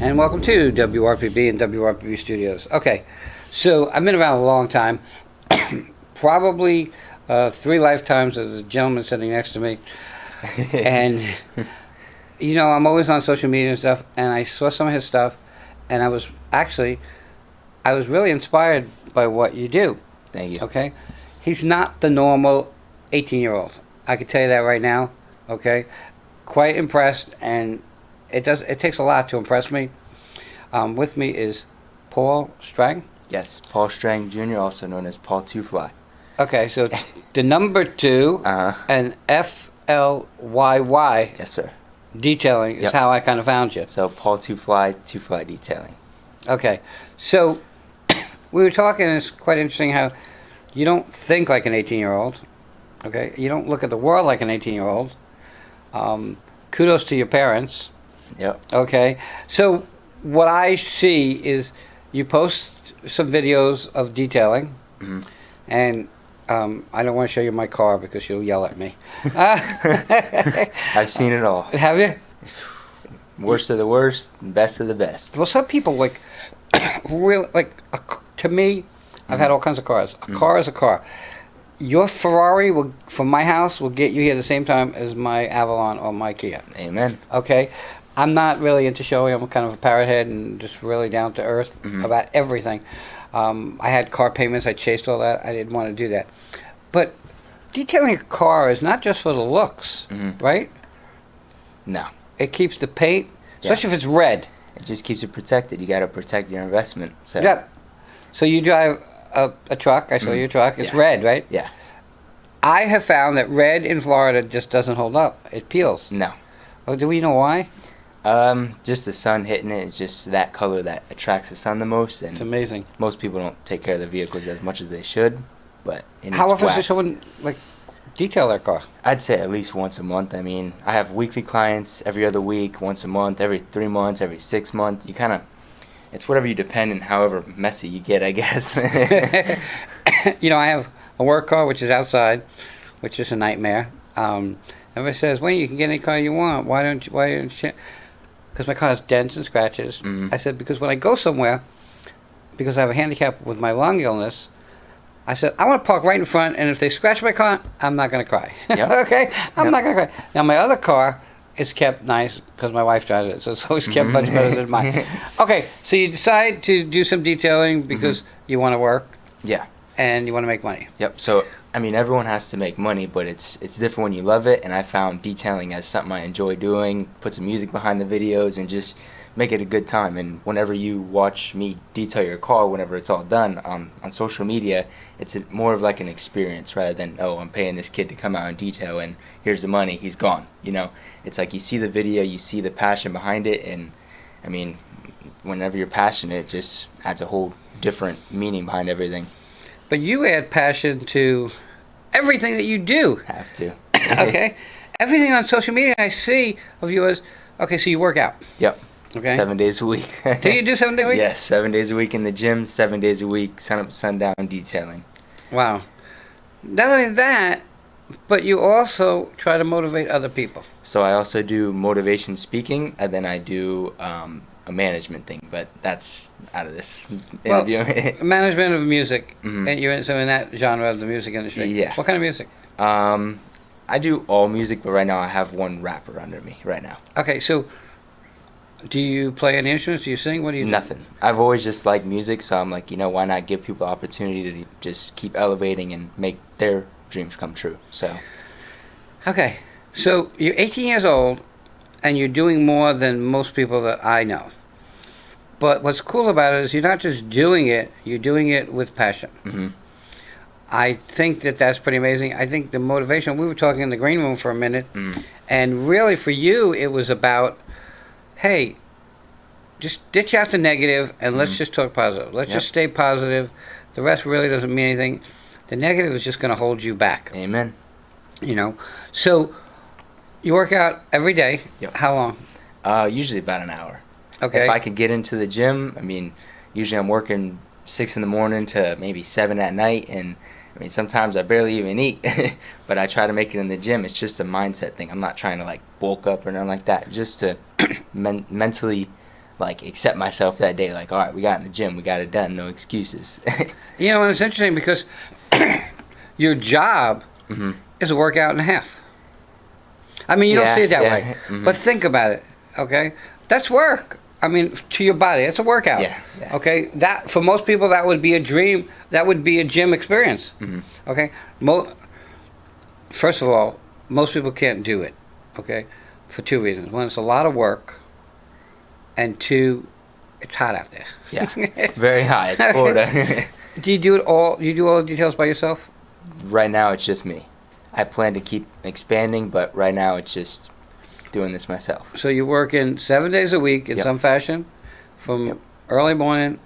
and welcome to WRPB and WRPB Studios. Okay, so I've been around a long time, probably 3 lifetimes as the gentleman sitting next to me, and you know, I'm always on social media and stuff, and I saw some of his stuff, and I was really inspired by what you do. Thank you. Okay, he's not the normal 18-year-old. I can tell you that right now. Okay, quite impressed, and it takes a lot to impress me. With me is Paul2Flyy. Yes, Paul2Flyy Jr., also known as Paul2Flyy. Okay, so it's the number 2 and FLYY. Yes, sir. Detailing is how I kind of found you. So Paul2Flyy, 2FlyyDetailing. Okay, so we were talking, and it's quite interesting how you don't think like an 18-year-old. Okay, you don't look at the world like an 18-year-old. Kudos to your parents. Yep. Okay, so what I see is you post some videos of detailing, and I don't want to show you my car because you'll yell at me. I've seen it all. Have you? Worst of the worst, best of the best. Well, some people like really like. To me, I've had all kinds of cars. A car is a car. Your Ferrari will, from my house, will get you here the same time as my Avalon or my Kia. Amen. Okay, I'm not really into showing. I'm kind of a parrot head and just really down to earth about everything. I had car payments. I chased all that. I didn't want to do that. But detailing a car is not just for the looks, right? No. It keeps the paint, especially if it's red. It just keeps it protected. You got to protect your investment. So. Yep. So you drive a truck. I saw your truck. It's red, right? Yeah. I have found that red in Florida just doesn't hold up. It peels. No. Oh, do we know why? Just the sun hitting it. It's just that color that attracts the sun the most. And it's amazing. Most people don't take care of their vehicles as much as they should. But how often does someone detail their car? I'd say at least once a month. I mean, I have weekly clients every other week, once a month, every 3 months, every 6 months. You kind of, it's whatever you depend and however messy you get, I guess. You know, I have a work car which is outside, which is a nightmare. Everybody says, "Well, you can get any car you want. Why don't you?" Because my car has dents and scratches. I said, because when I go somewhere, because I have a handicap with my lung illness, I said, I want to park right in front, and if they scratch my car, I'm not going to cry. Yep. Okay? I'm not going to cry. Now, my other car is kept nice because my wife drives it, so it's always kept much better than mine. Okay, so you decide to do some detailing because you want to work. Yeah. And you want to make money. Yep. So, I mean, everyone has to make money, but it's different when you love it, and I found detailing as something I enjoy doing, put some music behind the videos, and just make it a good time. And whenever you watch me detail your car, whenever it's all done on social media, it's more of like an experience rather than, oh, I'm paying this kid to come out and detail and here's the money, he's gone. You know, it's like you see the video, you see the passion behind it, and I mean, whenever you're passionate, it just adds a whole different meaning behind everything. But you add passion to everything that you do. Have to. Okay? Everything on social media I see of yours, okay, so you work out. Yep. Okay. 7 days a week. Do you do 7 days a week? Yes, 7 days a week in the gym, 7 days a week, sun up, sundown detailing. Wow. Not only that, but you also try to motivate other people. So I also do motivation speaking, and then I do a management thing, but that's out of this interview. Well, management of music, and you're in that genre of the music industry. Yeah. What kind of music? I do all music, but right now I have one rapper under me right now. Okay, so do you play any instruments? Do you sing? What do you do? Nothing. I've always just liked music, so I'm like, you know, why not give people the opportunity to just keep elevating and make their dreams come true. So. Okay, so you're 18 years old, and you're doing more than most people that I know. But what's cool about it is you're not just doing it, you're doing it with passion. I think that that's pretty amazing. I think the motivation, we were talking in the green room for a minute, and really for you, it was about, hey, just ditch out the negative and let's just talk positive. Let's just stay positive. The rest really doesn't mean anything. The negative is just going to hold you back. Amen. You know, so you work out every day. Yep. How long? Usually about an hour. Okay. If I could get into the gym, I mean, usually I'm working 6 in the morning to maybe 7 at night, and I mean, sometimes I barely even eat, but I try to make it in the gym. It's just a mindset thing. I'm not trying to like bulk up or nothing like that. Just to mentally like accept myself that day. Like, all right, we got in the gym, we got it done, no excuses. You know, and it's interesting because your job hmm is a workout and a half. I mean, you don't Yeah, see it that yeah, way, mhm. but think about it. Okay, that's work. I mean, to your body, it's a workout. Yeah, yeah. Okay, that for most people that would be a dream. That would be a gym experience. Mhm. Okay, first of all, most people can't do it. Okay, for two reasons. One, it's a lot of work, and two, it's hot out there. Yeah, very high. It's Florida. Do you do it all? Do you do all the details by yourself? Right now, it's just me. I plan to keep expanding, but right now, it's just doing this myself. So you work in 7 days a week in Yep. some fashion, from Yep. early morning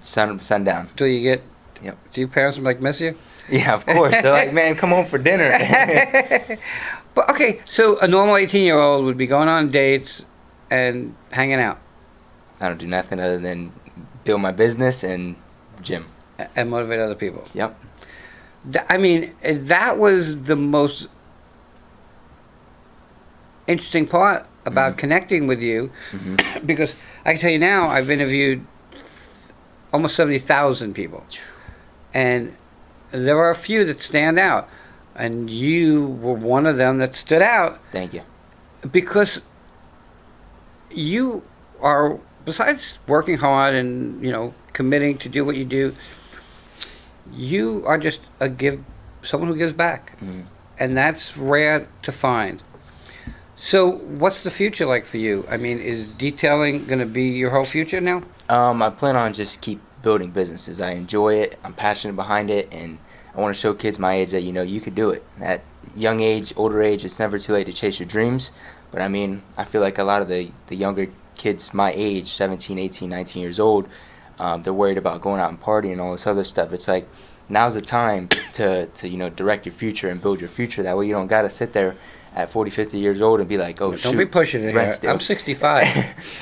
Sundown. till you get. Yep. Do your parents like miss you? Yeah, of course. They're like, man, come home for dinner. But okay, so a normal 18-year-old would be going on dates and hanging out I don't do nothing other than build my business and gym. and motivate other people. Yep. I mean, that was the most interesting part about connecting with you, Mhm. because I can tell you now, I've interviewed almost 70,000 people, and there are a few that stand out, and you were one of them that stood out Thank you. because you are, besides working hard and committing to do what you do, you are just someone who gives back, Mhm. and that's rare to find. So, what's the future like for you? I mean, is detailing going to be your whole future now? I plan on just keep building businesses. I enjoy it. I'm passionate behind it, and I want to show kids my age that you could do it. At young age, older age, it's never too late to chase your dreams. But I mean, I feel like a lot of the younger kids my age, 17, 18, 19 years old, they're worried about going out and partying and all this other stuff. It's like now's the time to direct your future and build your future. That way you don't got to sit there at 40, 50 years old and be like, oh, shoot. Don't be pushing it rent's here. due. I'm 65.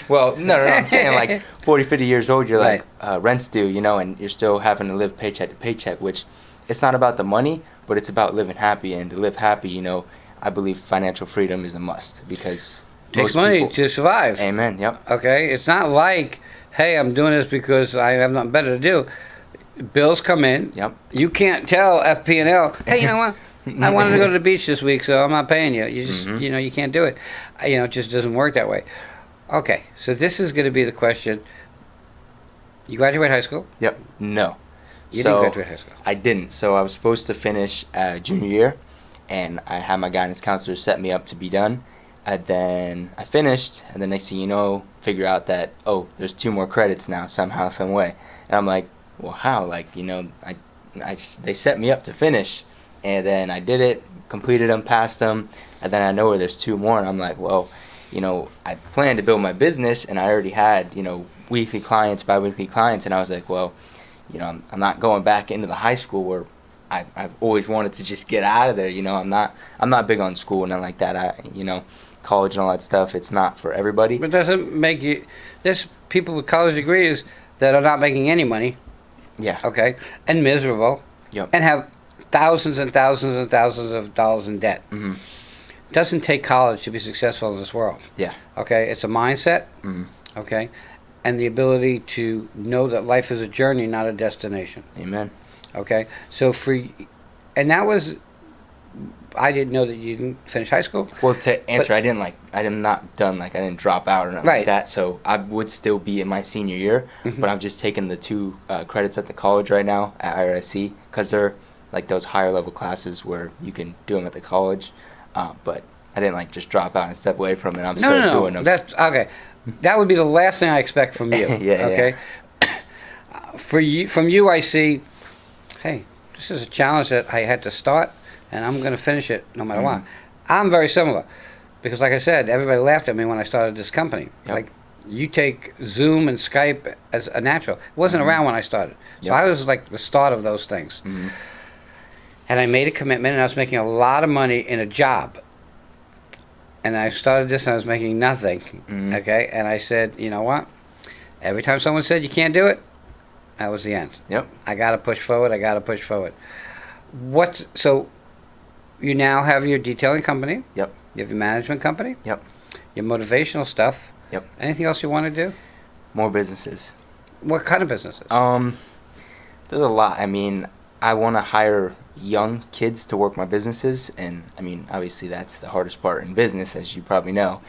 Well, no, I'm saying like 40, 50 years old, you're like, rent's due, and you're still having to live paycheck to paycheck, which it's not about the money, but it's about living happy. And to live happy, I believe financial freedom is a must because Takes most money people- to survive. Amen, yep. Okay? It's not like, hey, I'm doing this because I have nothing better to do. Bills come in. Yep. You can't tell FP&L, hey, you know what? I wanted to go to the beach this week, so I'm not paying you. You just, you can't do it. It just doesn't work that way. Okay, so this is going to be the question. You graduate high school? Yep. No. You So, didn't graduate high school. I didn't. So I was supposed to finish junior year, and I had my guidance counselor set me up to be done. And then I finished, and the next thing you know, figure out that, oh, there's 2 more credits now, somehow, some way. And I'm like, well, how? Like, they set me up to finish, and then I did it, completed them, passed them, and then I know where there's 2 more, and I'm like, well, I planned to build my business, and I already had, weekly clients, bi-weekly clients, and I was like, well, I'm not going back into the high school where I've always wanted to just get out of there. I'm not big on school and nothing like that. College and all that stuff, it's not for everybody. But doesn't make you. There's people with college degrees that are not making any money. Yeah. Okay, and miserable. Yep. And have thousands and thousands and thousands of dollars in debt. Mhm. Doesn't take college to be successful in this world. Yeah. Okay, it's a mindset. Mhm. Okay, and the ability to know that life is a journey, not a destination. Amen. Okay, so and that was. I didn't know that you didn't finish high school. Well, to answer, I didn't not done, like, I didn't drop out or nothing Right. like that, so I would still be in my senior year, but I'm just taking the 2 credits at the college right now at IRSC, because they're like those higher level classes where you can do them at the college, but I didn't just drop out and step away from it. I'm still doing them. That's okay. That would be the last thing I expect from you. Yeah, okay. From you, I see. Hey, this is a challenge that I had to start, and I'm going to finish it no matter what. I'm very similar, because like I said, everybody laughed at me when I started this company. Yep. Like, you take Zoom and Skype as a natural. It wasn't around when I started, so Yep. I was like the start of those things. And I made a commitment, and I was making a lot of money in a job. And I started this, and I was making nothing. Okay, and I said, you know what? Every time someone said you can't do it, that was the end. Yep. I got to push forward. I got to push forward. So you now have your detailing company. Yep. You have your management company. Yep. Your motivational stuff. Yep. Anything else you want to do? More businesses. What kind of businesses? There's a lot. I mean, I want to hire young kids to work my businesses, and I mean, obviously that's the hardest part in business, as you probably know.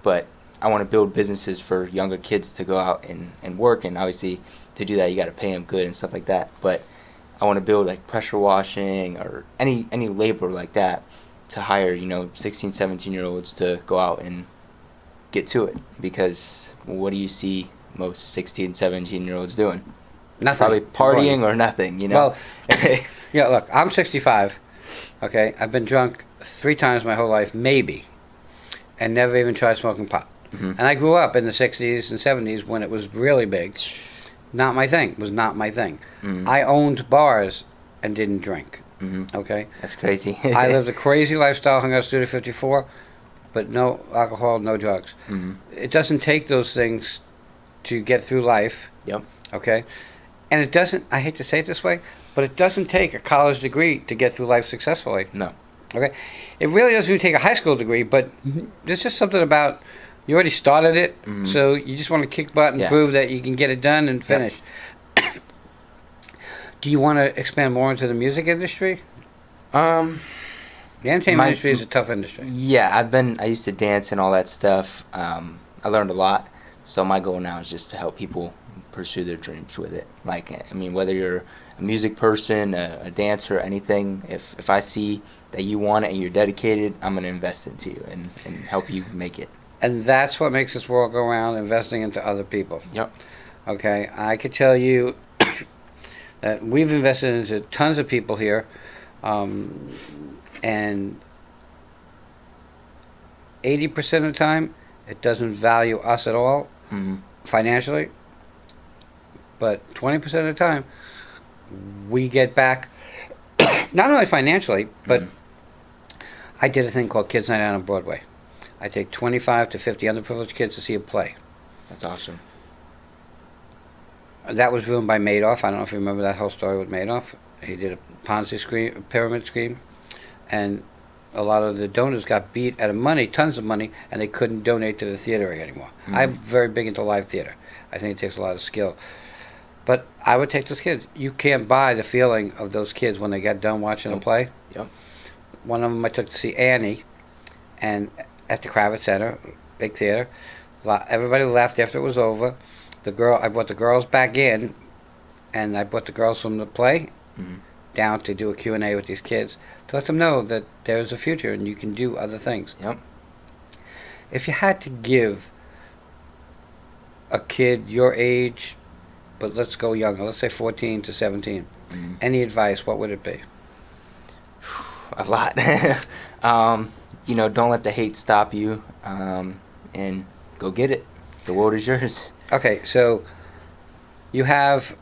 But I want to build businesses for younger kids to go out and work, and obviously to do that you got to pay them good and stuff like that. But I want to build like pressure washing or any labor like that to hire, 16, 17-year-olds to go out and get to it. Because what do you see most 16, 17-year-olds doing? Nothing. Probably partying or nothing, Well, yeah, look, I'm 65, okay? I've been drunk 3 times my whole life, maybe, and never even tried smoking pot. And I grew up in the 60s and 70s when it was really big. Not my thing. Was not my thing. I owned bars and didn't drink, okay? That's crazy. I lived a crazy lifestyle, hung out at Studio 54, but no alcohol, no drugs. It doesn't take those things to get through life, Yep. okay? And it doesn't, I hate to say it this way, but it doesn't take a college degree to get through life successfully. No. Okay? It really doesn't even take a high school degree, but there's just something about, you already started it, so you just want to kick butt and prove that you can get it done and finish. Do you want to expand more into the music industry? The entertainment industry is a tough industry. Yeah, I used to dance and all that stuff. I learned a lot. So my goal now is just to help people pursue their dreams with it. Like, I mean, whether you're a music person, a dancer, anything, if I see that you want it and you're dedicated, I'm going to invest into you and help you make it. And that's what makes this world go around, investing into other people. Yep. Okay, I could tell you that we've invested into tons of people here, and 80% of the time, it doesn't value us at all financially, but 20% of the time, we get back, not only financially, but I did a thing called Kids Night Out on Broadway. I take 25 to 50 underprivileged kids to see a play. That's awesome. That was ruined by Madoff. I don't know if you remember that whole story with Madoff. He did a Ponzi scheme, a pyramid scheme, and a lot of the donors got beat out of money, tons of money, and they couldn't donate to the theater anymore. I'm very big into live theater. I think it takes a lot of skill. But I would take those kids. You can't buy the feeling of those kids when they get done watching a play. Yep. One of them I took to see Annie, and at the Kravitz Center, big theater. Everybody left after it was over. I brought the girls back in, and I brought the girls from the play down to do a Q&A with these kids to let them know that there's a future and you can do other things. Yep. If you had to give a kid your age, but let's go younger, let's say 14 to 17, any advice, what would it be? A lot. Don't let the hate stop you, and go get it. The world is yours. Okay, so you have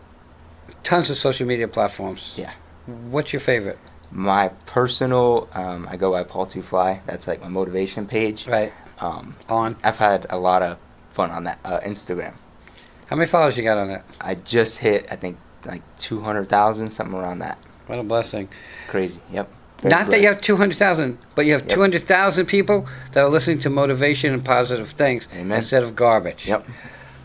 tons of social media platforms. Yeah. What's your favorite? My personal, I go by Paul2Flyy. That's like my motivation page. Right. I've had a lot of fun on that. Instagram. How many followers you got on that? I just hit, I think, like 200,000, something around that. What a blessing. Crazy. Yep. Not that you have 200,000, but you have 200,000 people that are listening to motivation and positive things instead of garbage. Yep.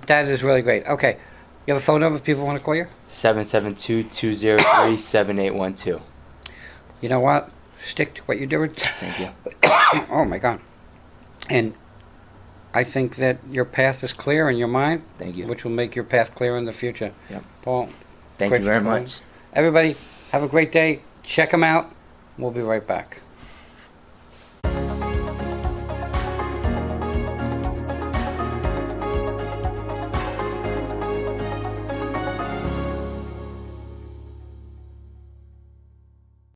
That is really great. Okay. You have a phone number if people want to call you? 772-203-7812. You know what? Stick to what you're doing. Thank you. Oh, my God. And I think that your path is clear in your mind. Thank you. Which will make your path clear in the future. Yep. Paul, Thank you very much. Everybody, have a great day. Check them out. We'll be right back.